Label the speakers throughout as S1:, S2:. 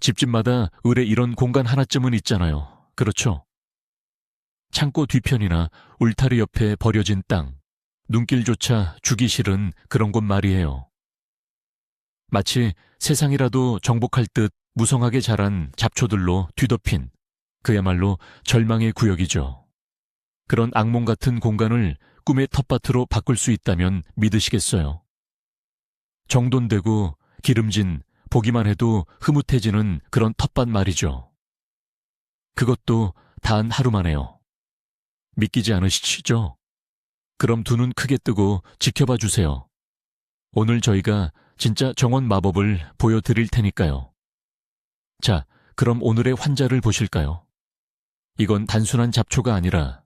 S1: 집집마다 을에 이런 공간 하나쯤은 있잖아요. 그렇죠? 창고 뒤편이나 울타리 옆에 버려진 땅, 눈길조차 주기 싫은 그런 곳 말이에요. 마치 세상이라도 정복할 듯 무성하게 자란 잡초들로 뒤덮인 그야말로 절망의 구역이죠. 그런 악몽 같은 공간을 꿈의 텃밭으로 바꿀 수 있다면 믿으시겠어요? 정돈되고 기름진, 보기만 해도 흐뭇해지는 그런 텃밭 말이죠. 그것도 단 하루 만에요. 믿기지 않으시죠? 그럼 두 눈 크게 뜨고 지켜봐 주세요. 오늘 저희가 진짜 정원 마법을 보여드릴 테니까요. 자, 그럼 오늘의 환자를 보실까요? 이건 단순한 잡초가 아니라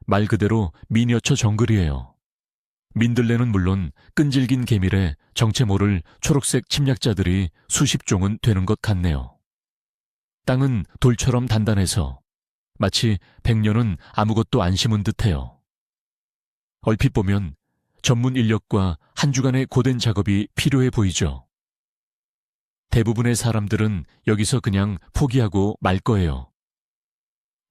S1: 말 그대로 미니어처 정글이에요. 민들레는 물론 끈질긴 계밀에 정체 모를 초록색 침략자들이 수십 종은 되는 것 같네요. 땅은 돌처럼 단단해서 마치 100년은 아무것도 안 심은 듯해요. 얼핏 보면 전문 인력과 한 주간의 고된 작업이 필요해 보이죠. 대부분의 사람들은 여기서 그냥 포기하고 말 거예요.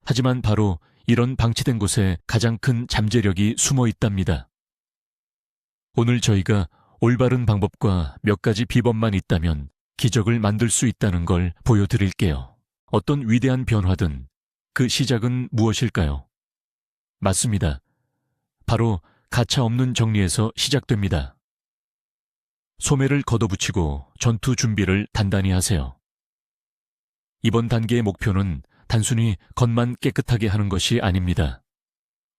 S1: 하지만 바로 이런 방치된 곳에 가장 큰 잠재력이 숨어 있답니다. 오늘 저희가 올바른 방법과 몇 가지 비법만 있다면 기적을 만들 수 있다는 걸 보여드릴게요. 어떤 위대한 변화든 그 시작은 무엇일까요? 맞습니다. 바로 가차 없는 정리에서 시작됩니다. 소매를 걷어붙이고 전투 준비를 단단히 하세요. 이번 단계의 목표는 단순히 겉만 깨끗하게 하는 것이 아닙니다.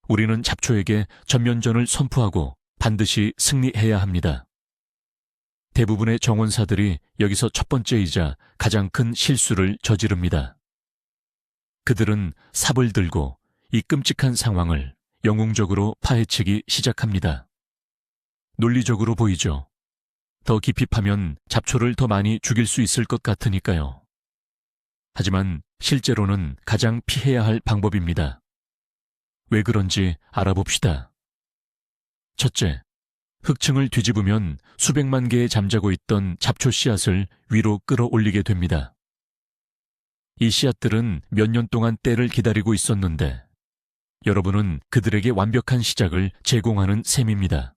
S1: 우리는 잡초에게 전면전을 선포하고 반드시 승리해야 합니다. 대부분의 정원사들이 여기서 첫 번째이자 가장 큰 실수를 저지릅니다. 그들은 삽을 들고 이 끔찍한 상황을 영웅적으로 파헤치기 시작합니다. 논리적으로 보이죠. 더 깊이 파면 잡초를 더 많이 죽일 수 있을 것 같으니까요. 하지만 실제로는 가장 피해야 할 방법입니다. 왜 그런지 알아봅시다. 첫째, 흙층을 뒤집으면 수백만 개의 잠자고 있던 잡초 씨앗을 위로 끌어올리게 됩니다. 이 씨앗들은 몇 년 동안 때를 기다리고 있었는데 여러분은 그들에게 완벽한 시작을 제공하는 셈입니다.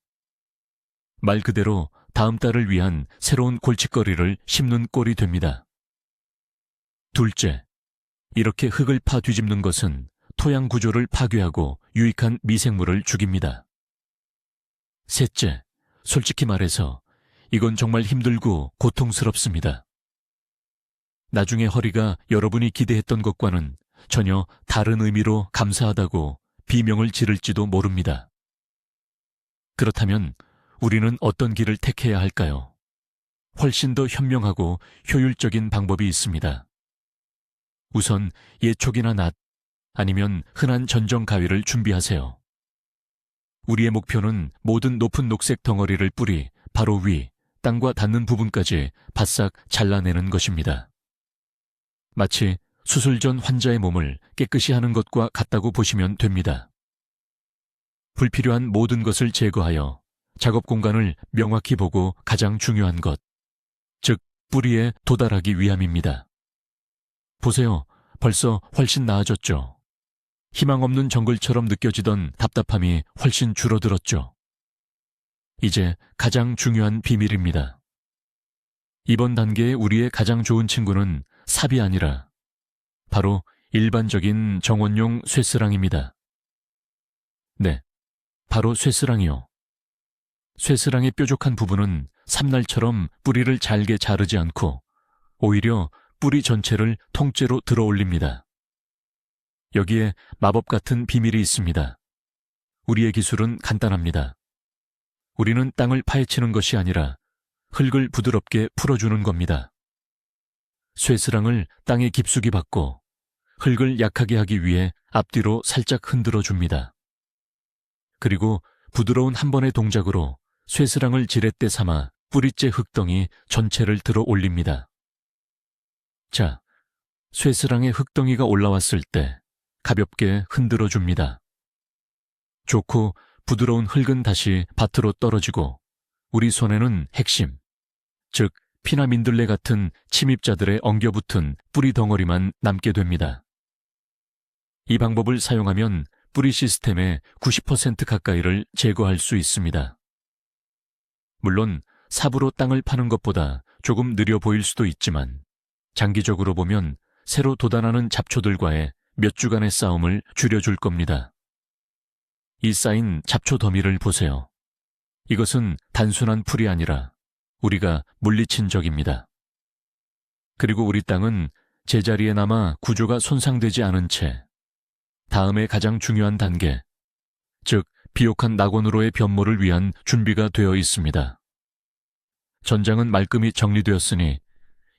S1: 말 그대로 다음 달을 위한 새로운 골칫거리를 심는 꼴이 됩니다. 둘째, 이렇게 흙을 파 뒤집는 것은 토양 구조를 파괴하고 유익한 미생물을 죽입니다. 셋째, 솔직히 말해서 이건 정말 힘들고 고통스럽습니다. 나중에 허리가 여러분이 기대했던 것과는 전혀 다른 의미로 감사하다고 비명을 지를지도 모릅니다. 그렇다면 우리는 어떤 길을 택해야 할까요? 훨씬 더 현명하고 효율적인 방법이 있습니다. 우선 예촉이나 낫 아니면 흔한 전정 가위를 준비하세요. 우리의 목표는 모든 높은 녹색 덩어리를 뿌리 바로 위, 땅과 닿는 부분까지 바싹 잘라내는 것입니다. 마치 수술 전 환자의 몸을 깨끗이 하는 것과 같다고 보시면 됩니다. 불필요한 모든 것을 제거하여 작업 공간을 명확히 보고 가장 중요한 것, 즉 뿌리에 도달하기 위함입니다. 보세요. 벌써 훨씬 나아졌죠. 희망 없는 정글처럼 느껴지던 답답함이 훨씬 줄어들었죠. 이제 가장 중요한 비밀입니다. 이번 단계의 우리의 가장 좋은 친구는 삽이 아니라 바로 일반적인 정원용 쇠스랑입니다. 네, 바로 쇠스랑이요. 쇠스랑의 뾰족한 부분은 삼날처럼 뿌리를 잘게 자르지 않고 오히려 뿌리 전체를 통째로 들어 올립니다. 여기에 마법 같은 비밀이 있습니다. 우리의 기술은 간단합니다. 우리는 땅을 파헤치는 것이 아니라 흙을 부드럽게 풀어주는 겁니다. 쇠스랑을 땅에 깊숙이 박고 흙을 약하게 하기 위해 앞뒤로 살짝 흔들어 줍니다. 그리고 부드러운 한 번의 동작으로 쇠스랑을 지렛대 삼아 뿌리째 흙덩이 전체를 들어 올립니다. 자, 쇠스랑의 흙덩이가 올라왔을 때 가볍게 흔들어 줍니다. 좋고 부드러운 흙은 다시 밭으로 떨어지고 우리 손에는 핵심, 즉 피나 민들레 같은 침입자들의 엉겨붙은 뿌리 덩어리만 남게 됩니다. 이 방법을 사용하면 뿌리 시스템의 90% 가까이를 제거할 수 있습니다. 물론 삽으로 땅을 파는 것보다 조금 느려 보일 수도 있지만 장기적으로 보면 새로 돋아나는 잡초들과의 몇 주간의 싸움을 줄여줄 겁니다. 이 쌓인 잡초 더미를 보세요. 이것은 단순한 풀이 아니라 우리가 물리친 적입니다. 그리고 우리 땅은 제자리에 남아 구조가 손상되지 않은 채 다음에 가장 중요한 단계, 즉 비옥한 낙원으로의 변모를 위한 준비가 되어 있습니다. 전장은 말끔히 정리되었으니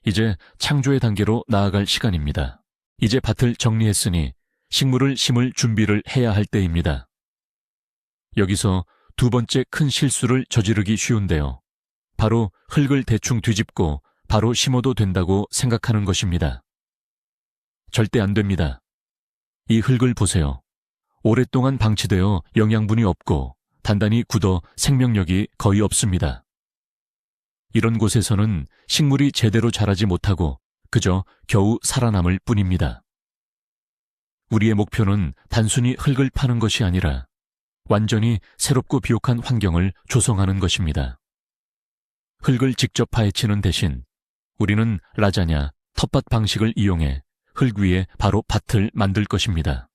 S1: 이제 창조의 단계로 나아갈 시간입니다. 이제 밭을 정리했으니 식물을 심을 준비를 해야 할 때입니다. 여기서 두 번째 큰 실수를 저지르기 쉬운데요. 바로 흙을 대충 뒤집고 바로 심어도 된다고 생각하는 것입니다. 절대 안 됩니다. 이 흙을 보세요. 오랫동안 방치되어 영양분이 없고 단단히 굳어 생명력이 거의 없습니다. 이런 곳에서는 식물이 제대로 자라지 못하고 그저 겨우 살아남을 뿐입니다. 우리의 목표는 단순히 흙을 파는 것이 아니라 완전히 새롭고 비옥한 환경을 조성하는 것입니다. 흙을 직접 파헤치는 대신 우리는 라자냐, 텃밭 방식을 이용해 흙 위에 바로 밭을 만들 것입니다.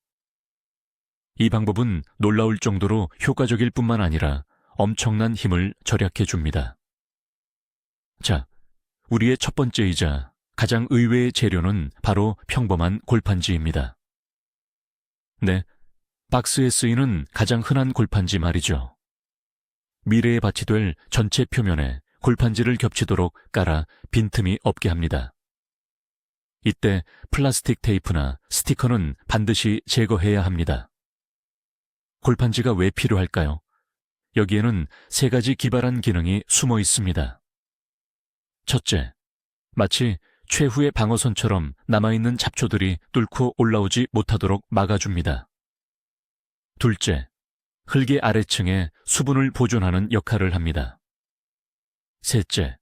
S1: 이 방법은 놀라울 정도로 효과적일 뿐만 아니라 엄청난 힘을 절약해 줍니다. 자, 우리의 첫 번째이자 가장 의외의 재료는 바로 평범한 골판지입니다. 네, 박스에 쓰이는 가장 흔한 골판지 말이죠. 미래의 밭이 될 전체 표면에 골판지를 겹치도록 깔아 빈틈이 없게 합니다. 이때 플라스틱 테이프나 스티커는 반드시 제거해야 합니다. 골판지가 왜 필요할까요? 여기에는 세 가지 기발한 기능이 숨어 있습니다. 첫째, 마치 최후의 방어선처럼 남아있는 잡초들이 뚫고 올라오지 못하도록 막아줍니다. 둘째, 흙의 아래층에 수분을 보존하는 역할을 합니다. 셋째,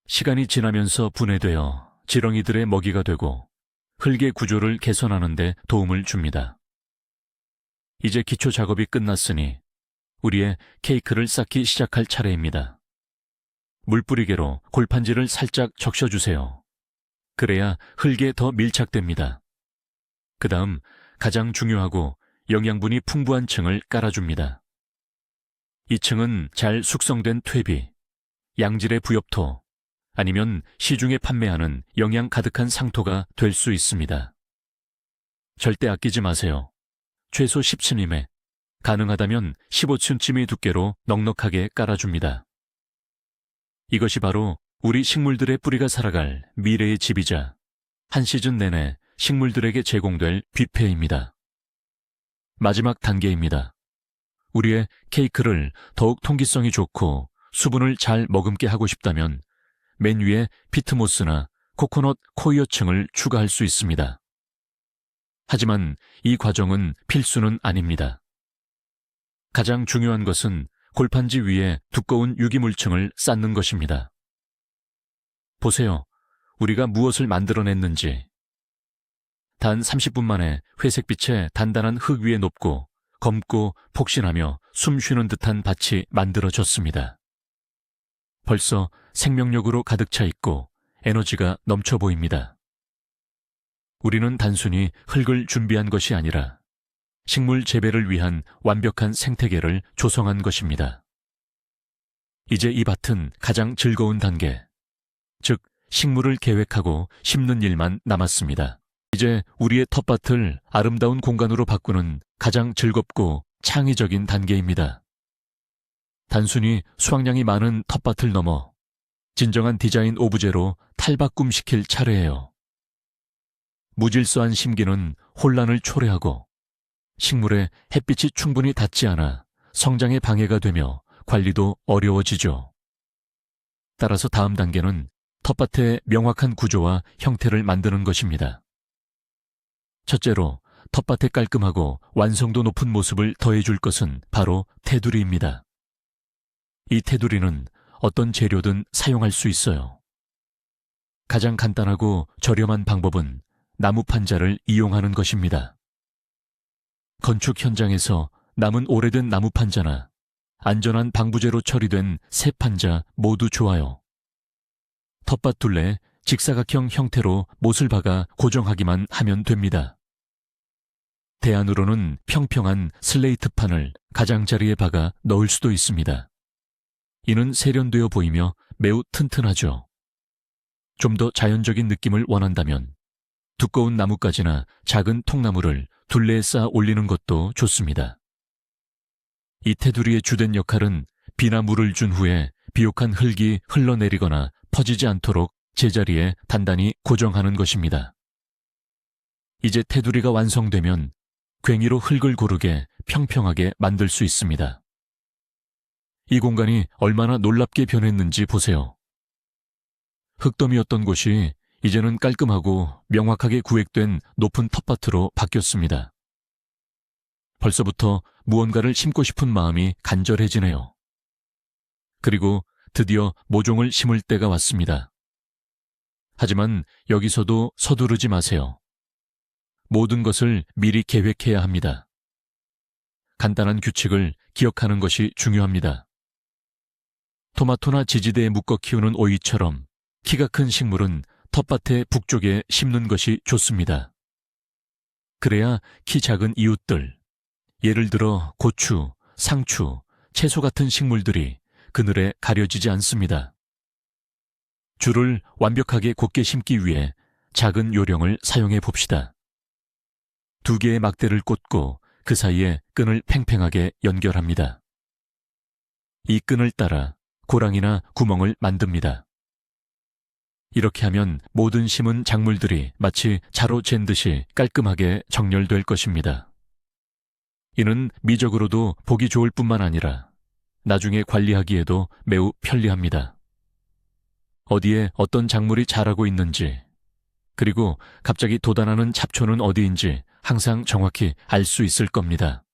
S1: 시간이 지나면서 분해되어 지렁이들의 먹이가 되고 흙의 구조를 개선하는 데 도움을 줍니다. 이제 기초 작업이 끝났으니 우리의 케이크를 쌓기 시작할 차례입니다. 물뿌리개로 골판지를 살짝 적셔주세요. 그래야 흙에 더 밀착됩니다. 그 다음 가장 중요하고 영양분이 풍부한 층을 깔아줍니다. 이 층은 잘 숙성된 퇴비, 양질의 부엽토, 아니면 시중에 판매하는 영양 가득한 상토가 될 수 있습니다. 절대 아끼지 마세요. 최소 10층임에 가능하다면 15층쯤의 두께로 넉넉하게 깔아줍니다. 이것이 바로 우리 식물들의 뿌리가 살아갈 미래의 집이자 한 시즌 내내 식물들에게 제공될 뷔페입니다. 마지막 단계입니다. 우리의 케이크를 더욱 통기성이 좋고 수분을 잘 머금게 하고 싶다면 맨 위에 피트모스나 코코넛 코이어층을 추가할 수 있습니다. 하지만 이 과정은 필수는 아닙니다. 가장 중요한 것은 골판지 위에 두꺼운 유기물층을 쌓는 것입니다. 보세요. 우리가 무엇을 만들어냈는지. 단 30분 만에 회색빛의 단단한 흙 위에 높고 검고 폭신하며 숨 쉬는 듯한 밭이 만들어졌습니다. 벌써 생명력으로 가득 차 있고 에너지가 넘쳐 보입니다. 우리는 단순히 흙을 준비한 것이 아니라 식물 재배를 위한 완벽한 생태계를 조성한 것입니다. 이제 이 밭은 가장 즐거운 단계, 즉 식물을 계획하고 심는 일만 남았습니다. 이제 우리의 텃밭을 아름다운 공간으로 바꾸는 가장 즐겁고 창의적인 단계입니다. 단순히 수확량이 많은 텃밭을 넘어 진정한 디자인 오브제로 탈바꿈시킬 차례예요. 무질서한 심기는 혼란을 초래하고 식물에 햇빛이 충분히 닿지 않아 성장에 방해가 되며 관리도 어려워지죠. 따라서 다음 단계는 텃밭의 명확한 구조와 형태를 만드는 것입니다. 첫째로 텃밭의 깔끔하고 완성도 높은 모습을 더해줄 것은 바로 테두리입니다. 이 테두리는 어떤 재료든 사용할 수 있어요. 가장 간단하고 저렴한 방법은 나무 판자를 이용하는 것입니다. 건축 현장에서 남은 오래된 나무 판자나 안전한 방부제로 처리된 새 판자 모두 좋아요. 텃밭 둘레에 직사각형 형태로 못을 박아 고정하기만 하면 됩니다. 대안으로는 평평한 슬레이트판을 가장자리에 박아 넣을 수도 있습니다. 이는 세련되어 보이며 매우 튼튼하죠. 좀 더 자연적인 느낌을 원한다면 두꺼운 나뭇가지나 작은 통나무를 둘레에 쌓아 올리는 것도 좋습니다. 이 테두리의 주된 역할은 비나 물을 준 후에 비옥한 흙이 흘러내리거나 퍼지지 않도록 제자리에 단단히 고정하는 것입니다. 이제 테두리가 완성되면 괭이로 흙을 고르게 평평하게 만들 수 있습니다. 이 공간이 얼마나 놀랍게 변했는지 보세요. 흙더미였던 곳이 이제는 깔끔하고 명확하게 구획된 높은 텃밭으로 바뀌었습니다. 벌써부터 무언가를 심고 싶은 마음이 간절해지네요. 그리고 드디어 모종을 심을 때가 왔습니다. 하지만 여기서도 서두르지 마세요. 모든 것을 미리 계획해야 합니다. 간단한 규칙을 기억하는 것이 중요합니다. 토마토나 지지대에 묶어 키우는 오이처럼 키가 큰 식물은 텃밭의 북쪽에 심는 것이 좋습니다. 그래야 키 작은 이웃들, 예를 들어 고추, 상추, 채소 같은 식물들이 그늘에 가려지지 않습니다. 줄을 완벽하게 곧게 심기 위해 작은 요령을 사용해 봅시다. 2개의 막대를 꽂고 그 사이에 끈을 팽팽하게 연결합니다. 이 끈을 따라 고랑이나 구멍을 만듭니다. 이렇게 하면 모든 심은 작물들이 마치 자로 잰 듯이 깔끔하게 정렬될 것입니다. 이는 미적으로도 보기 좋을 뿐만 아니라 나중에 관리하기에도 매우 편리합니다. 어디에 어떤 작물이 자라고 있는지, 그리고 갑자기 돋아나는 잡초는 어디인지 항상 정확히 알 수 있을 겁니다.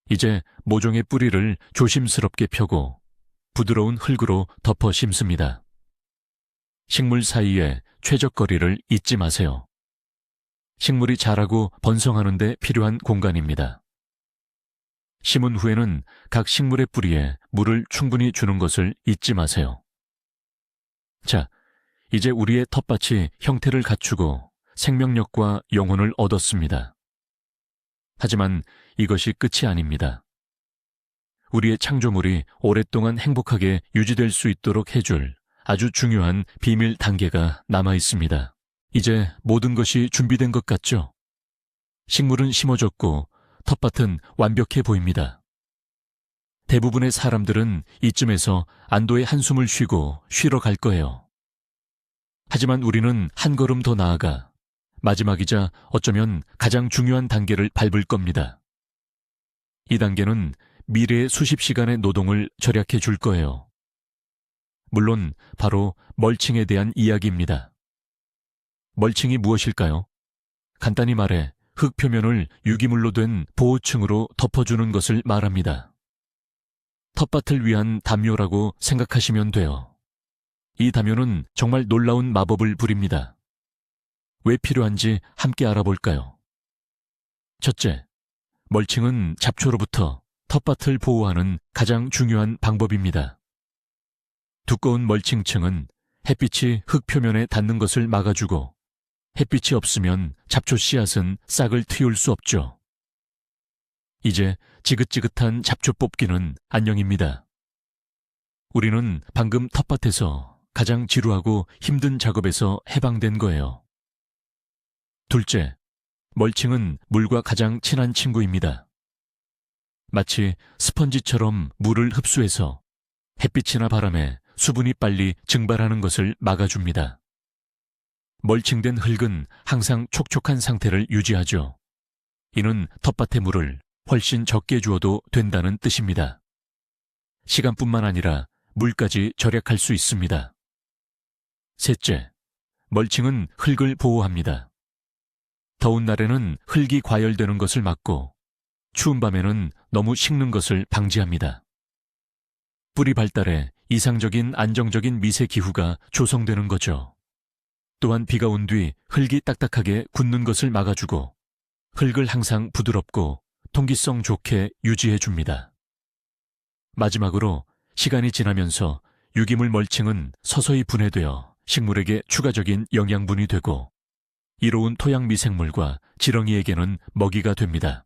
S1: 이제 모종의 뿌리를 조심스럽게 펴고 부드러운 흙으로 덮어 심습니다. 식물 사이에 최적거리를 잊지 마세요. 식물이 자라고 번성하는 데 필요한 공간입니다. 심은 후에는 각 식물의 뿌리에 물을 충분히 주는 것을 잊지 마세요. 자, 이제 우리의 텃밭이 형태를 갖추고 생명력과 영혼을 얻었습니다. 하지만 이것이 끝이 아닙니다. 우리의 창조물이 오랫동안 행복하게 유지될 수 있도록 해줄 아주 중요한 비밀 단계가 남아 있습니다. 이제 모든 것이 준비된 것 같죠? 식물은 심어졌고 텃밭은 완벽해 보입니다. 대부분의 사람들은 이쯤에서 안도의 한숨을 쉬고 쉬러 갈 거예요. 하지만 우리는 한 걸음 더 나아가 마지막이자 어쩌면 가장 중요한 단계를 밟을 겁니다. 이 단계는 미래의 수십 시간의 노동을 절약해 줄 거예요. 물론 바로 멀칭에 대한 이야기입니다. 멀칭이 무엇일까요? 간단히 말해 흙 표면을 유기물로 된 보호층으로 덮어주는 것을 말합니다. 텃밭을 위한 담요라고 생각하시면 돼요. 이 담요는 정말 놀라운 마법을 부립니다. 왜 필요한지 함께 알아볼까요? 첫째, 멀칭은 잡초로부터 텃밭을 보호하는 가장 중요한 방법입니다. 두꺼운 멀칭층은 햇빛이 흙 표면에 닿는 것을 막아주고 햇빛이 없으면 잡초 씨앗은 싹을 틔울 수 없죠. 이제 지긋지긋한 잡초 뽑기는 안녕입니다. 우리는 방금 텃밭에서 가장 지루하고 힘든 작업에서 해방된 거예요. 둘째, 멀칭은 물과 가장 친한 친구입니다. 마치 스펀지처럼 물을 흡수해서 햇빛이나 바람에 수분이 빨리 증발하는 것을 막아줍니다. 멀칭된 흙은 항상 촉촉한 상태를 유지하죠. 이는 텃밭의 물을 훨씬 적게 주어도 된다는 뜻입니다. 시간뿐만 아니라 물까지 절약할 수 있습니다. 셋째, 멀칭은 흙을 보호합니다. 더운 날에는 흙이 과열되는 것을 막고 추운 밤에는 너무 식는 것을 방지합니다. 뿌리 발달에 이상적인 안정적인 미세 기후가 조성되는 거죠. 또한 비가 온 뒤 흙이 딱딱하게 굳는 것을 막아주고 흙을 항상 부드럽고 통기성 좋게 유지해 줍니다. 마지막으로 시간이 지나면서 유기물 멀칭은 서서히 분해되어 식물에게 추가적인 영양분이 되고 이로운 토양 미생물과 지렁이에게는 먹이가 됩니다.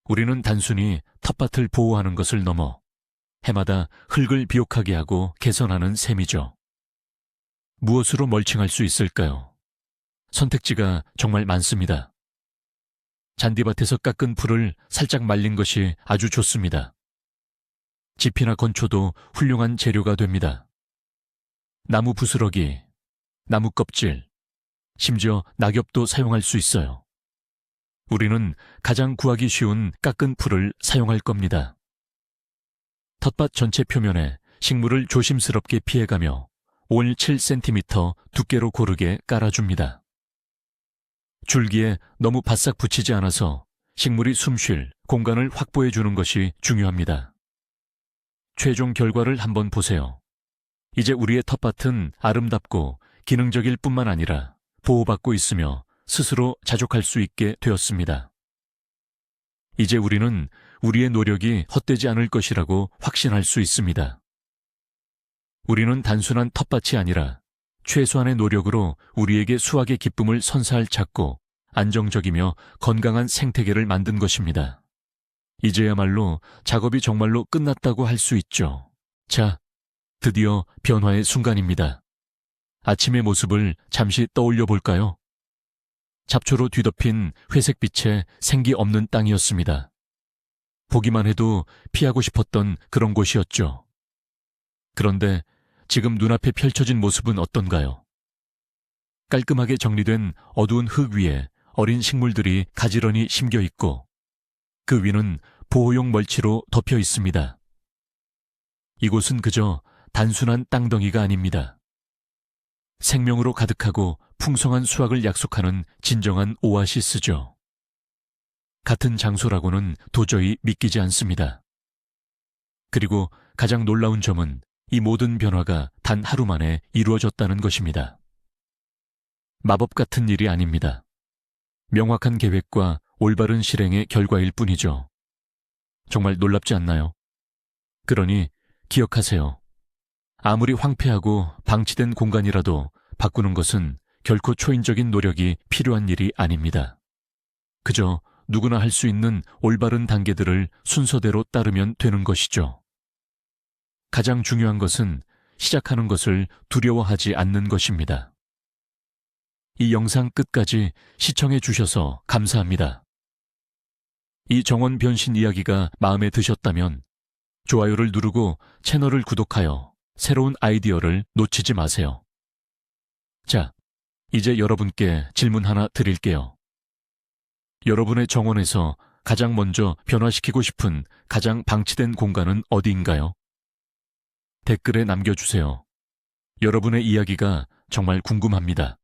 S1: 우리는 단순히 텃밭을 보호하는 것을 넘어 해마다 흙을 비옥하게 하고 개선하는 셈이죠. 무엇으로 멀칭할 수 있을까요? 선택지가 정말 많습니다. 잔디밭에서 깎은 풀을 살짝 말린 것이 아주 좋습니다. 지피나 건초도 훌륭한 재료가 됩니다. 나무 부스러기, 나무 껍질, 심지어 낙엽도 사용할 수 있어요. 우리는 가장 구하기 쉬운 깎은 풀을 사용할 겁니다. 텃밭 전체 표면에 식물을 조심스럽게 피해가며 5, 7cm 두께로 고르게 깔아줍니다. 줄기에 너무 바싹 붙이지 않아서 식물이 숨쉴 공간을 확보해 주는 것이 중요합니다. 최종 결과를 한번 보세요. 이제 우리의 텃밭은 아름답고 기능적일 뿐만 아니라 보호받고 있으며 스스로 자족할 수 있게 되었습니다. 이제 우리는 우리의 노력이 헛되지 않을 것이라고 확신할 수 있습니다. 우리는 단순한 텃밭이 아니라 최소한의 노력으로 우리에게 수확의 기쁨을 선사할 작고 안정적이며 건강한 생태계를 만든 것입니다. 이제야말로 작업이 정말로 끝났다고 할 수 있죠. 자, 드디어 변화의 순간입니다. 아침의 모습을 잠시 떠올려 볼까요? 잡초로 뒤덮인 회색빛의 생기 없는 땅이었습니다. 보기만 해도 피하고 싶었던 그런 곳이었죠. 그런데 지금 눈앞에 펼쳐진 모습은 어떤가요? 깔끔하게 정리된 어두운 흙 위에 어린 식물들이 가지런히 심겨 있고 그 위는 보호용 멀치로 덮여 있습니다. 이곳은 그저 단순한 땅덩이가 아닙니다. 생명으로 가득하고 풍성한 수확을 약속하는 진정한 오아시스죠. 같은 장소라고는 도저히 믿기지 않습니다. 그리고 가장 놀라운 점은 이 모든 변화가 단 하루 만에 이루어졌다는 것입니다. 마법 같은 일이 아닙니다. 명확한 계획과 올바른 실행의 결과일 뿐이죠. 정말 놀랍지 않나요? 그러니 기억하세요. 아무리 황폐하고 방치된 공간이라도 바꾸는 것은 결코 초인적인 노력이 필요한 일이 아닙니다. 그저 누구나 할 수 있는 올바른 단계들을 순서대로 따르면 되는 것이죠. 가장 중요한 것은 시작하는 것을 두려워하지 않는 것입니다. 이 영상 끝까지 시청해 주셔서 감사합니다. 이 정원 변신 이야기가 마음에 드셨다면 좋아요를 누르고 채널을 구독하여 새로운 아이디어를 놓치지 마세요. 자, 이제 여러분께 질문 하나 드릴게요. 여러분의 정원에서 가장 먼저 변화시키고 싶은 가장 방치된 공간은 어디인가요? 댓글에 남겨주세요. 여러분의 이야기가 정말 궁금합니다.